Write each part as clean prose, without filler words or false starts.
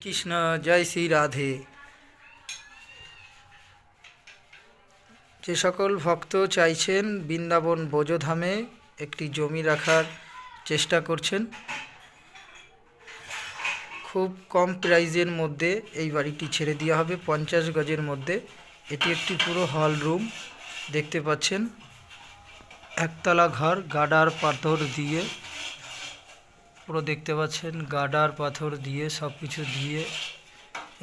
কৃষ্ণ জয় শ্রী রাধে। যে সকল ভক্ত চাইছেন বৃন্দাবন বোজধামে একটি জমি রাখার চেষ্টা করছেন, খুব কম প্রাইজের মধ্যে এই বাড়িটি ছেড়ে দেওয়া হবে 50 গজের মধ্যে। এটি একটি পুরো হল রুম দেখতে পাচ্ছেন, একতলা ঘর, গার্ডার পাথর দিয়ে পুরো দেখতে পাচ্ছেন, গার্ডার পাথর দিয়ে সব কিছু দিয়ে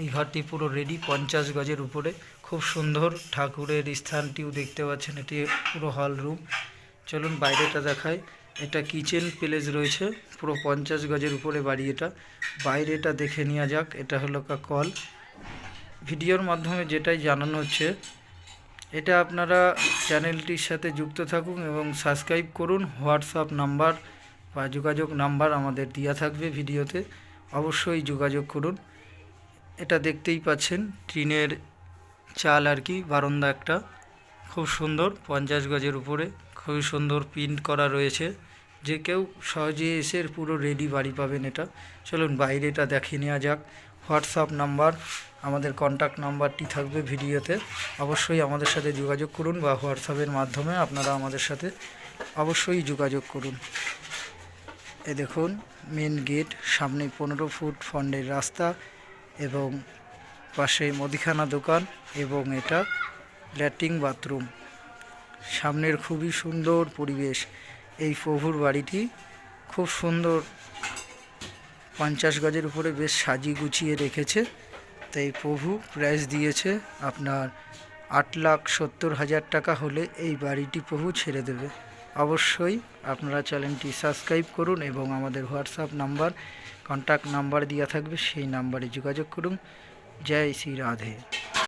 এই ঘরটি পুরো রেডি 50 গজের উপরে। খুব সুন্দর ঠাকুরের স্থানটিও দেখতে পাচ্ছেন। এটি পুরো হল রুম। চলুন বাইরেটা দেখাই। এটা কিচেন প্লেস রয়েছে, পুরো 50 গজের উপরে বাড়ি। এটা বাইরেটা দেখে নেওয়া যাক। এটা হলো কল। ভিডিওর মাধ্যমে যেটাই জানানো হচ্ছে, এটা আপনারা চ্যানেলটির সাথে যুক্ত থাকুন এবং সাবস্ক্রাইব করুন। হোয়াটসঅ্যাপ নাম্বার বা যোগাযোগ নাম্বার আমাদের দেওয়া থাকবে ভিডিওতে, অবশ্যই যোগাযোগ করুন। এটা দেখতেই পাচ্ছেন টিনের চাল আর কি, বারান্দা একটা, খুব সুন্দর 50 গজের উপরে, খুবই সুন্দর প্রিন্ট করা রয়েছে। যে কেউ সহজে এসে পুরো রেডি বাড়ি পাবেন এটা। চলুন বাইরেটা দেখে নেওয়া যাক। হোয়াটসঅ্যাপ নাম্বার, আমাদের কন্ট্যাক্ট নাম্বারটি থাকবে ভিডিওতে, অবশ্যই আমাদের সাথে যোগাযোগ করুন বা হোয়াটসঅ্যাপের মাধ্যমে আপনারা আমাদের সাথে অবশ্যই যোগাযোগ করুন। এ দেখুন মেন গেট, সামনে 15 ফুট ফন্ডের রাস্তা এবং পাশে মুদিখানা দোকান এবং এটা ল্যাট্রিন বাথরুম। সামনের খুবই সুন্দর পরিবেশ। এই প্রভুর বাড়িটি খুব সুন্দর 50 গজের উপরে বেশ সাজিয়ে গুছিয়ে রেখেছে। তাই প্রভু প্রাইস দিয়েছে আপনার 8,70,000 টাকা হলে এই বাড়িটি প্রভু ছেড়ে দেবে। অবশ্যই আপনারা চ্যানেলটি সাবস্ক্রাইব করুন এবং আমাদের হোয়াটসঅ্যাপ নাম্বার, কন্ট্যাক্ট নাম্বার দেওয়া থাকবে, সেই নাম্বারে যোগাযোগ করুন। জয় শ্রী রাধে।